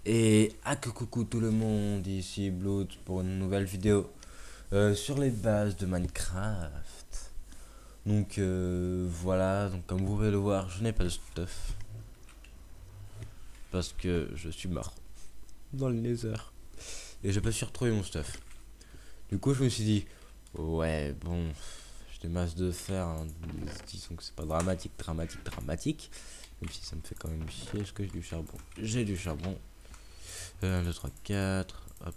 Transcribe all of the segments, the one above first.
Et coucou tout le monde, ici Blood pour une nouvelle vidéo sur les bases de Minecraft. Donc voilà, donc comme vous pouvez le voir, je n'ai pas de stuff parce que je suis mort dans le Nether et j'ai pas su retrouver mon stuff. Du coup, je me suis dit, ouais, bon, j'ai des masses de fer, hein, disons que c'est pas dramatique, même si ça me fait quand même chier. Est-ce que j'ai du charbon? J'ai du charbon. 1, 2, 3, 4, hop,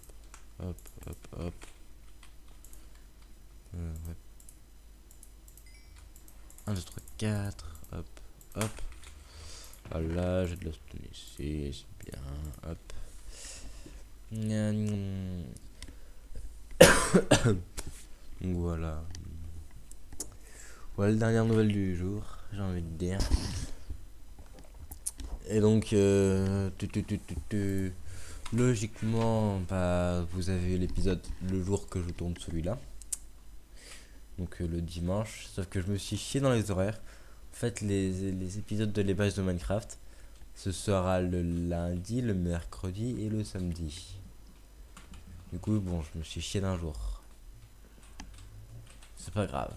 hop, hop, hop. Ouais. 1, 2, 3, 4, hop, hop. Voilà, j'ai de la stone ici, c'est bien, hop. Donc voilà. Voilà la dernière nouvelle du jour, j'ai envie de dire. Et donc, logiquement, bah, vous avez l'épisode le jour que je tourne celui-là. Donc le dimanche, sauf que je me suis chié dans les horaires. En fait, les épisodes de les bases de Minecraft, ce sera le lundi, le mercredi et le samedi. Du coup, bon, je me suis chié d'un jour. C'est pas grave,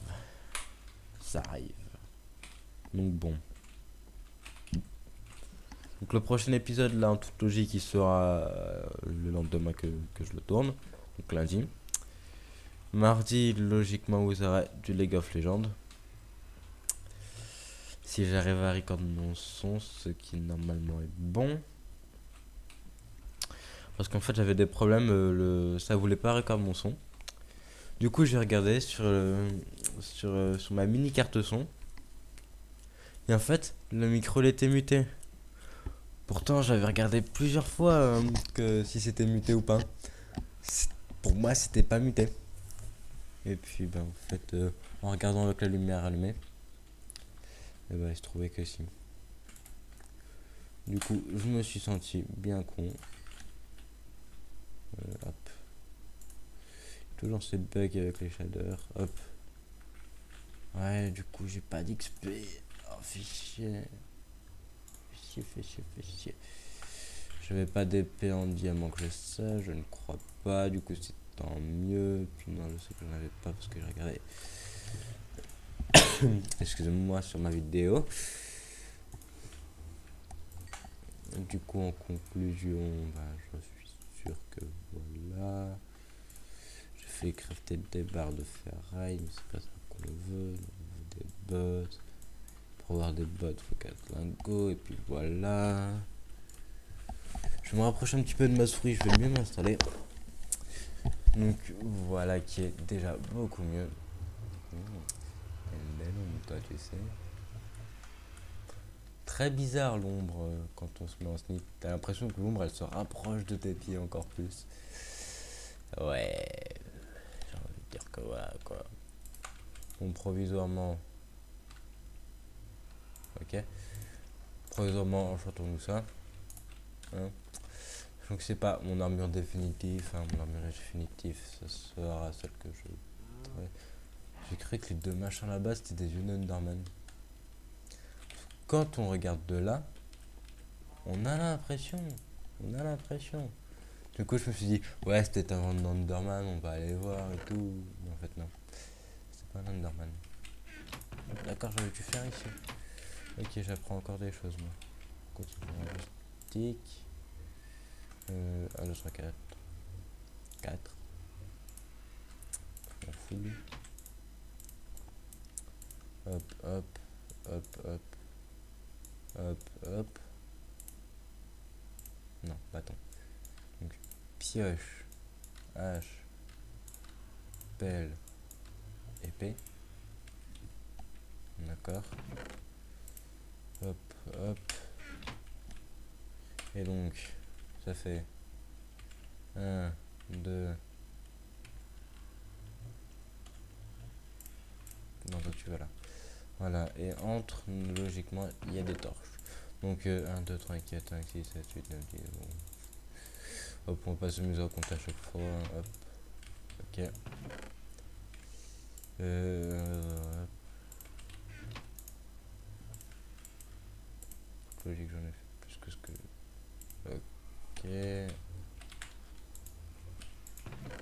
ça arrive. Donc bon. Donc le prochain épisode, là, en toute logique, il sera le lendemain que je le tourne. Donc lundi. Mardi, logiquement, vous aurez du League of Legends. Si j'arrive à recorder mon son, ce qui normalement est bon. Parce qu'en fait, j'avais des problèmes, ça voulait pas recorder mon son. Du coup, j'ai regardé sur ma mini carte son. Et en fait, le micro il était muté. Pourtant, j'avais regardé plusieurs fois que si c'était muté ou pas. Pour moi, c'était pas muté. Et puis, ben, en fait, en regardant avec la lumière allumée, et ben, il se trouvait que si. Du coup, je me suis senti bien con. Hop. Toujours ces bugs avec les shaders. Hop. Ouais, du coup, j'ai pas d'XP. Oh, fais chier. Fais chier. Je n'avais pas d'épée en diamant que j'ai ça, je ne crois pas. Du coup, c'est tant mieux. Puis non, je sais que je n'en avais pas parce que j'ai regardé. Excusez-moi sur ma vidéo. Du coup, en conclusion, bah, je suis sûr que voilà. Je fais crafter des barres de ferraille, mais c'est pas ça qu'on veut. On veut des bottes. Pour avoir des bottes, faut 4 lingots. Et puis voilà. Je me rapproche un petit peu de ma souris, je vais mieux m'installer. Donc voilà qui est déjà beaucoup mieux. Elle est belle toi tu sais. Très bizarre l'ombre quand on se met en sneak. T'as l'impression que l'ombre elle se rapproche de tes pieds encore plus. Ouais, j'ai envie de dire que voilà quoi. Bon provisoirement. Ok. Provisoirement enchantons-nous ça. Hein. Donc c'est pas mon armure définitive, hein, mon armure définitive, ça sera celle que je. Ouais. J'ai cru que les deux machins là-bas c'était des yeux Enderman. Quand on regarde de là, on a l'impression. On a l'impression. Du coup, je me suis dit, ouais, c'était un Enderman, on va aller voir et tout. Mais en fait, non. C'est pas un Enderman. D'accord, j'aurais dû faire ici. Ok, j'apprends encore des choses, moi. Continue linguistique. 1, 2, 3, 4. 4. On fout. Hop, hop, hop, hop, hop, hop. Non, bâton. Donc, pioche, hache, pelle, épée. D'accord. Hop, hop. Et donc, ça fait 1, 2. Non, toi tu vas là. Voilà, et entre, logiquement, il y a des torches. Donc 1, 2, 3, 4, 5, 6, 7, 8, 9, 10. Bon. Hop, on va pas s'amuser à compter à chaque fois. Hop, ok. Hop. Logique, j'en ai fait plus que ce que. Ok.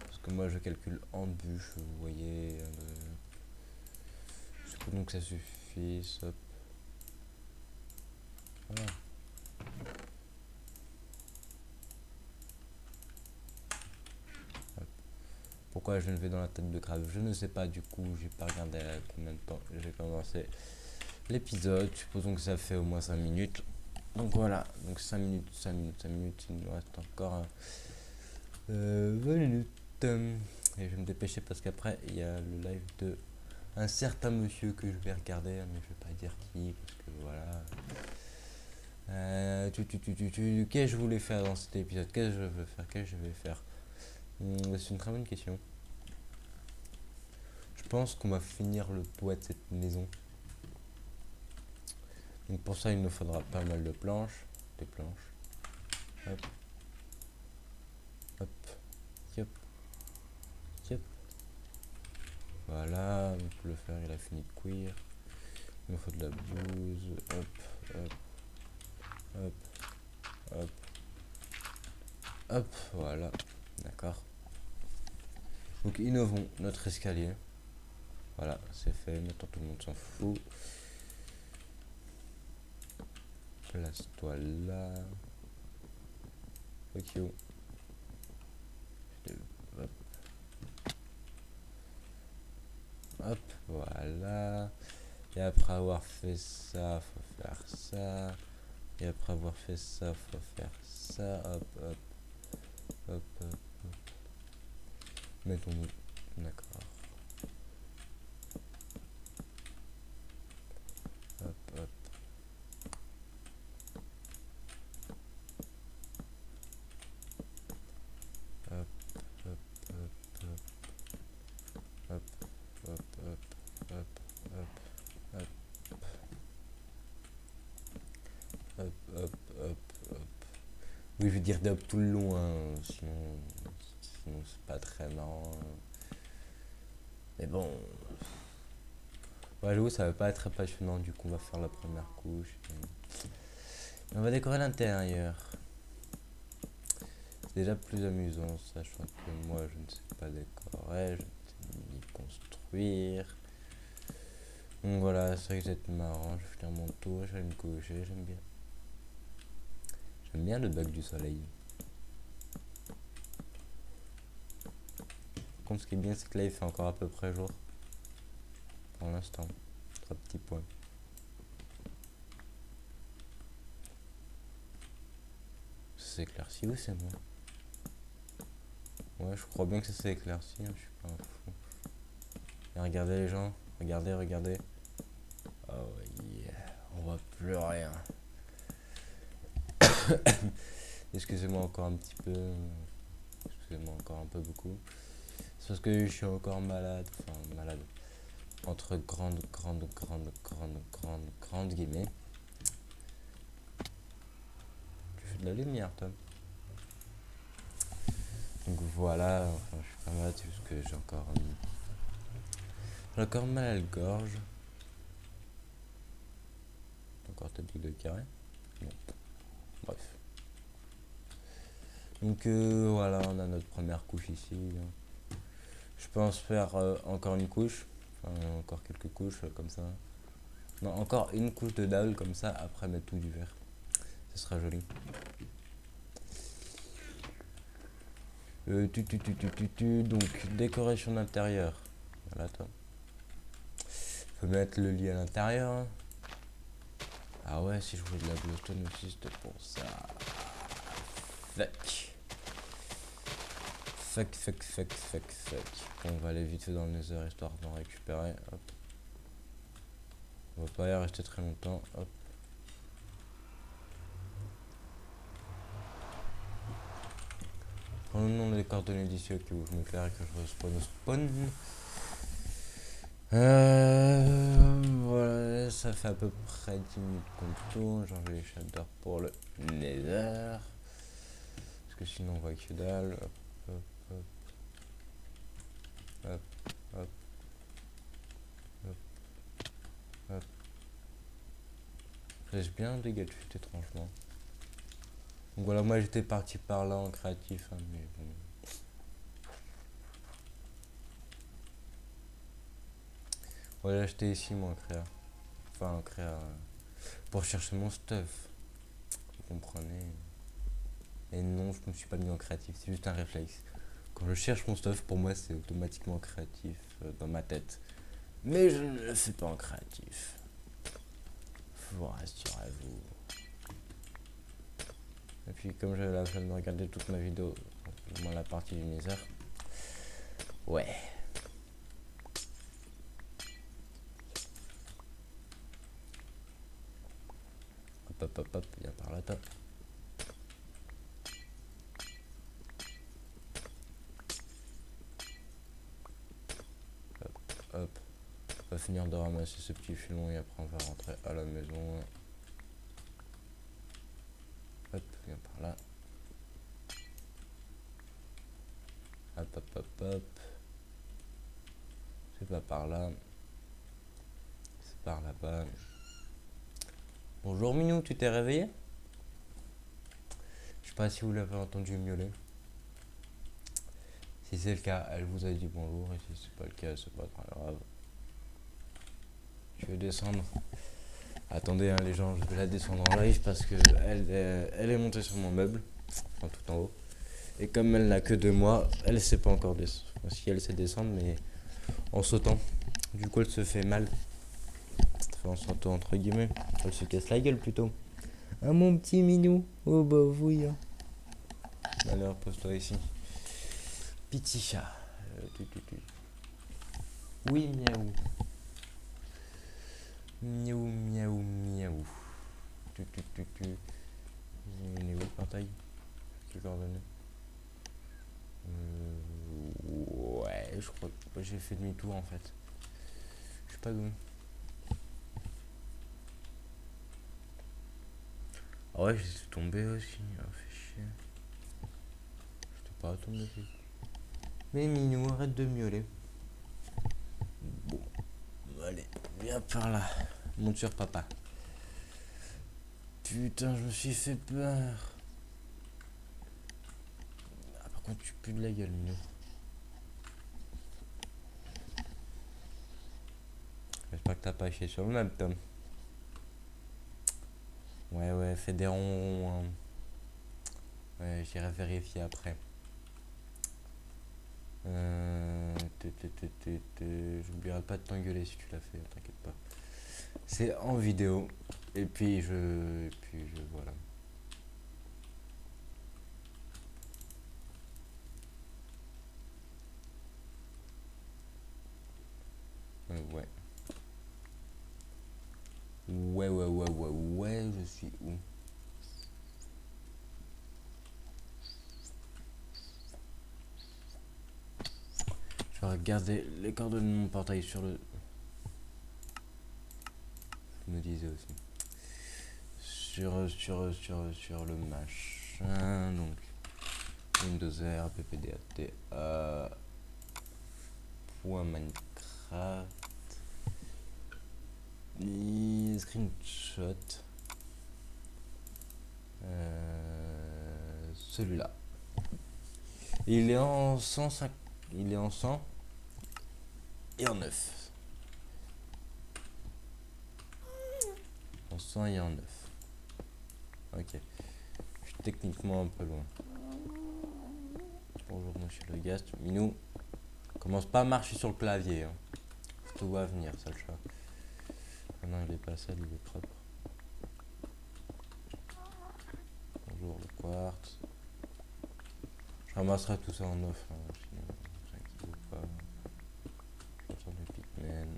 Parce que moi je calcule en bûche, vous voyez. Je suppose donc que ça suffit. Hop. Voilà. Hop. Pourquoi je ne vais dans la tête de crabe? Je ne sais pas, du coup j'ai pas regardé à combien de temps j'ai commencé l'épisode. Supposons que ça fait au moins 5 minutes. Donc voilà, donc 5 minutes, 5 minutes, 5 minutes, il nous reste encore 20 minutes. Et je vais me dépêcher parce qu'après il y a le live de un certain monsieur que je vais regarder, mais je vais pas dire qui, parce que voilà. Qu'est-ce que je voulais faire dans cet épisode? Qu'est-ce que je veux faire? Qu'est-ce que je vais faire? C'est une très bonne question. Je pense qu'on va finir le toit de cette maison. Donc pour ça, il nous faudra pas mal de planches. Des planches. Hop. Hop. Yep. Yep. Voilà, on peut le faire, il a fini de cuire. Il nous faut de la bouse. Hop, hop. Hop. Hop. Hop, voilà. D'accord. Donc innovons notre escalier. Voilà, c'est fait. Maintenant tout le monde s'en fout. Place-toi là. Ok. Hop. Hop, voilà. Et après avoir fait ça, faut faire ça. Et après avoir fait ça, faut faire ça. Hop, hop. Hop, hop, hop. Mettons-nous. D'accord. Hop, hop. Hop, hop, hop, hop. Hop, hop, hop, hop, hop, hop. Hop, hop, hop, hop. Oui, je vais dire d'hop tout le long, hein, sinon c'est pas très marrant. Mais bon. Ouais, j'avoue, ça va pas être très passionnant, du coup on va faire la première couche. Et on va décorer l'intérieur. C'est déjà plus amusant, sachant que moi je ne sais pas décorer, je ne sais ni construire. Donc voilà, c'est vrai que c'est marrant, je vais finir mon tour, je vais me coucher, j'aime bien. J'aime bien le bac du soleil. Par contre, ce qui est bien, c'est que là il fait encore à peu près jour. Pour l'instant. 3 petits points. Ça s'est éclairci ou c'est moi? Ouais, je crois bien que ça s'est éclairci, hein, je suis pas un fou. Et regardez les gens, regardez, regardez. Oh yeah, on voit plus rien. Excusez-moi encore un petit peu. Excusez-moi encore un peu beaucoup. C'est parce que je suis encore malade. Enfin, malade. Entre grandes guillemets. Tu fais de la lumière, Tom. Donc voilà, enfin, je suis pas malade, c'est juste que j'ai encore mal à la gorge. Encore tête de carré. Bon. Bref. Donc voilà, on a notre première couche ici. Je pense faire encore une couche. Enfin, encore quelques couches comme ça. Non, encore une couche de dalle comme ça, après mettre tout du verre. Ce sera joli. Donc, décoration d'intérieur. Voilà, toi. Faut mettre le lit à l'intérieur. Hein. Ah ouais, si je voulais de la glowstone aussi, c'était pour ça. Fuck. Fuck. Bon, on va aller vite fait dans le nether histoire d'en récupérer. Hop. On va pas y rester très longtemps. Hop. Prends le nom des coordonnées d'ici au cas où je me claire et que je respawn au spawn. Voilà, ça fait à peu près 10 minutes qu'on tourne. J'ai enlevé les shaders pour le nether. Parce que sinon on voit que dalle. Hop, hop, hop. Hop, hop. Hop, hop. Reste bien des gadgets étrangement. Donc voilà, moi j'étais parti par là en créatif, hein, mais bon. Voilà, j'étais ici moi en créa. Enfin en créa. Pour chercher mon stuff. Vous comprenez. Et non, je me suis pas mis en créatif, c'est juste un réflexe. Quand je cherche mon stuff, pour moi c'est automatiquement créatif dans ma tête. Mais je ne le fais pas en créatif. Vous rassurez-vous. Et puis comme j'avais la flemme de regarder toute ma vidéo, dans la partie du Nether. Ouais. Hop hop hop hop, viens par là toi. Hop hop. On va finir de ramasser ce petit filon et après on va rentrer à la maison. Hop, viens par là. Hop hop hop hop. C'est pas par là. C'est par là-bas. Bonjour Minou, tu t'es réveillé? Je sais pas si vous l'avez entendu miauler. Si c'est le cas, elle vous a dit bonjour. Et si c'est pas le cas, c'est pas très grave. Je vais descendre. Attendez hein, les gens, je vais la descendre en live parce que elle est montée sur mon meuble. Enfin tout en haut. Et comme elle n'a que 2 mois, elle sait pas encore descendre. Enfin, si elle sait descendre, mais en sautant. Du coup elle se fait mal. Enfin en sautant entre guillemets. Elle se casse la gueule plutôt. Ah mon petit minou. Oh bah oui. Hein. Allez, repose-toi ici. Petit chat. Oui, miaou. Miaou, miaou, miaou. Il est où le portail? Quelles coordonnées? Ouais, je crois que j'ai fait demi-tour en fait. Je sais pas d'où. Ah ouais, j'étais tombé aussi. Ah, fait chier. J'étais pas tombé dessus. Mais Minou, arrête de miauler. Bon, allez, viens par là. Monte sur papa. Putain, je me suis fait peur. Ah, par contre, tu pues de la gueule, Minou. J'espère que t'as pas chié sur le map, Tom. Ouais, fais des ronds. Hein. Ouais, j'irai vérifier après. J'oublierai pas de t'engueuler si tu l'as fait, t'inquiète pas. C'est en vidéo. Et puis voilà. Ouais. Ouais, je suis où? Je vais regarder les coordonnées de mon portail sur le... Je me disais aussi. Sur le machin, donc Windows R, ppdat, point Minecraft, screenshot, celui-là. Il est en 105, il est en 100 et en 9. En 100 et en 9. Ok. Je suis techniquement un peu loin. Bonjour monsieur le Gast. Minou, commence pas à marcher sur le clavier. Hein. Tout va venir, sale chat. Ah non, il est pas sale, il est propre. Bonjour le quartz. Je ramasserai tout ça en off. Hein, sinon, ne vous inquiétez pas. J'entends des pigmen.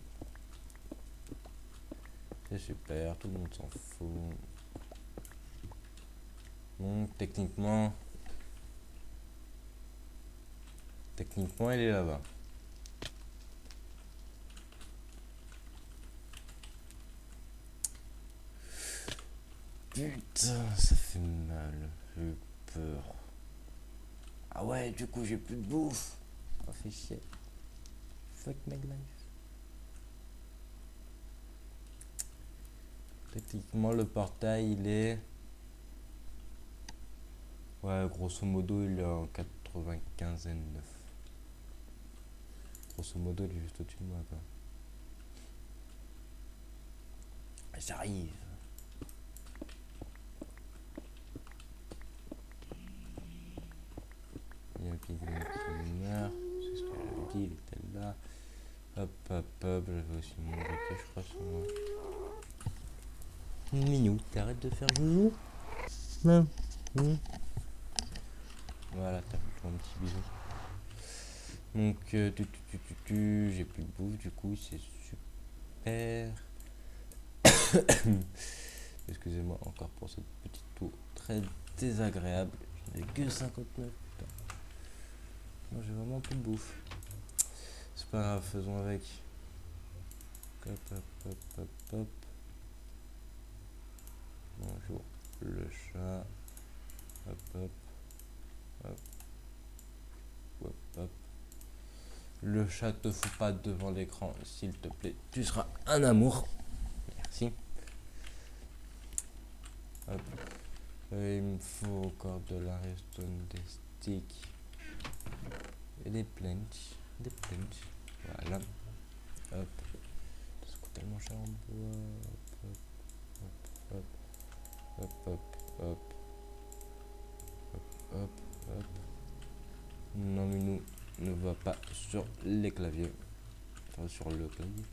C'est super, tout le monde s'en fout. Donc techniquement, il est là-bas. Putain, ça fait mal. J'ai eu peur. Ah ouais, du coup, j'ai plus de bouffe. Ça fait chier. Fuck my life. Techniquement, le portail, il est... Ouais, grosso modo, il est en 95 N9. Grosso modo, il est juste au-dessus de moi, quoi. J'arrive. Il y a un pignon qui meurt. C'est ce que j'avais dit, il était là. Hop, hop, hop. J'avais aussi mon briquet, je crois, sur moi. Minou, t'arrêtes de faire joujou. Non. Voilà, t'as fait ton petit bisou. Donc, j'ai plus de bouffe, du coup, c'est super. Excusez-moi encore pour cette petite tour très désagréable. J'en ai que 59. Putain. Moi, j'ai vraiment plus de bouffe. C'est pas grave, faisons avec. Hop, hop, hop, hop, hop. Bonjour, le chat. Hop, hop, hop, hop, hop. Le chat, te fout pas devant l'écran, s'il te plaît. Tu seras un amour. Merci. Hop. Il me faut encore de la redstone, des sticks et des planches. Des planches. Voilà. Hop. Ça coûte tellement cher en bois. Hop, hop, hop, hop, hop, hop, hop. Non, mais nous ne va pas sur les claviers. Enfin, sur le clavier.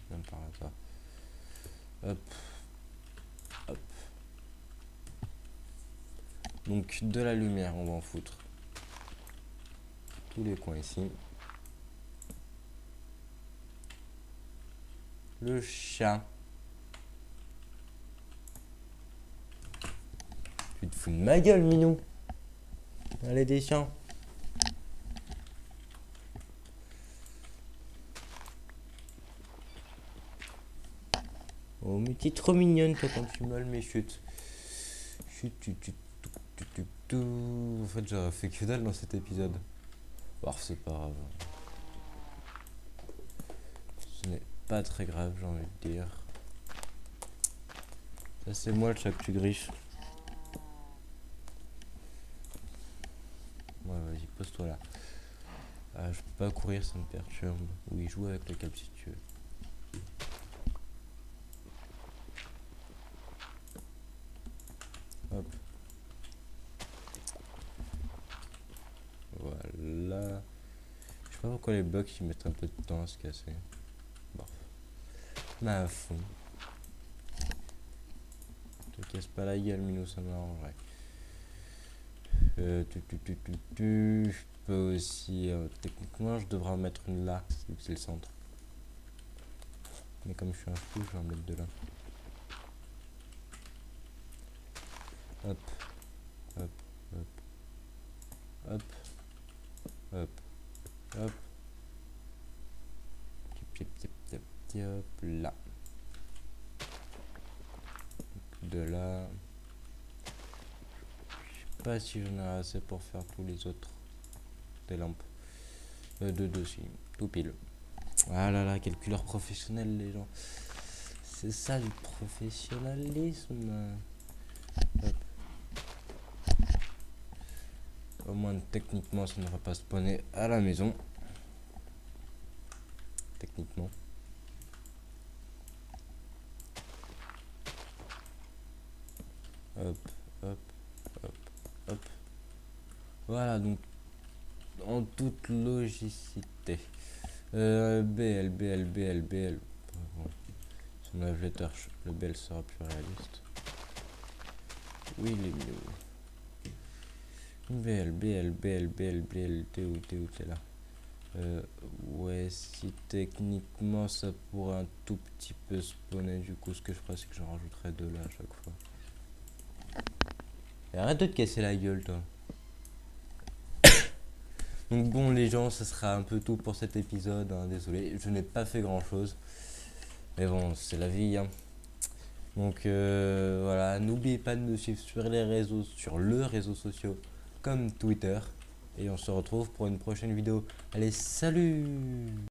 Même par là. Hop. Hop. Donc, de la lumière, on va en foutre. Tous les coins ici. Le chat. Tu te fous de ma gueule, Minou. Allez, des chiens. Oh, mais t'es trop mignonne, toi, quand tu molles mes chutes. Chut, en fait, j'aurais fait que dalle dans cet épisode. Bon, c'est pas grave. Ce n'est pas très grave, j'ai envie de dire. Ça, c'est moi le chat que tu griffes. Ouais, vas-y, pose-toi là. Je peux pas courir, ça me perturbe. Oui, joue avec le câble si tu veux. Hop. Voilà. Je sais pas pourquoi les blocs ils mettent un peu de temps à se casser. Bon. Mais à fond. Te casse pas la gueule, Minou, ça m'arrangerait. Je peux aussi. Techniquement, je devrais en mettre une là, vu que c'est le centre. Mais comme je suis un fou, je vais en mettre deux là. Hop. Hop. Hop. Hop. Hop. Hop. Hop. Là. De là. Je sais pas si j'en ai assez pour faire tous les autres. Des lampes. Deux, si. Tout pile. Ah là là, quelle couleur professionnelle, les gens. C'est ça du professionnalisme. Hop. Au moins, techniquement, ça ne va pas spawner à la maison. Techniquement. Hop, hop, hop, hop. Voilà, donc, en toute logicité. BL. Bon. Si on enlève les torches, le BL sera plus réaliste. Oui, il est mieux. BL, t'es où, t'es là. Ouais, si techniquement ça pourrait un tout petit peu spawner, du coup, ce que je ferais, c'est que j'en rajouterais deux là à chaque fois. Et arrête de te casser la gueule, toi. Donc bon, les gens, ça sera un peu tout pour cet épisode, hein, désolé, je n'ai pas fait grand chose. Mais bon, c'est la vie, hein. Donc voilà, n'oubliez pas de nous suivre sur les réseaux, sur le réseau social comme Twitter. Et on se retrouve pour une prochaine vidéo. Allez, salut!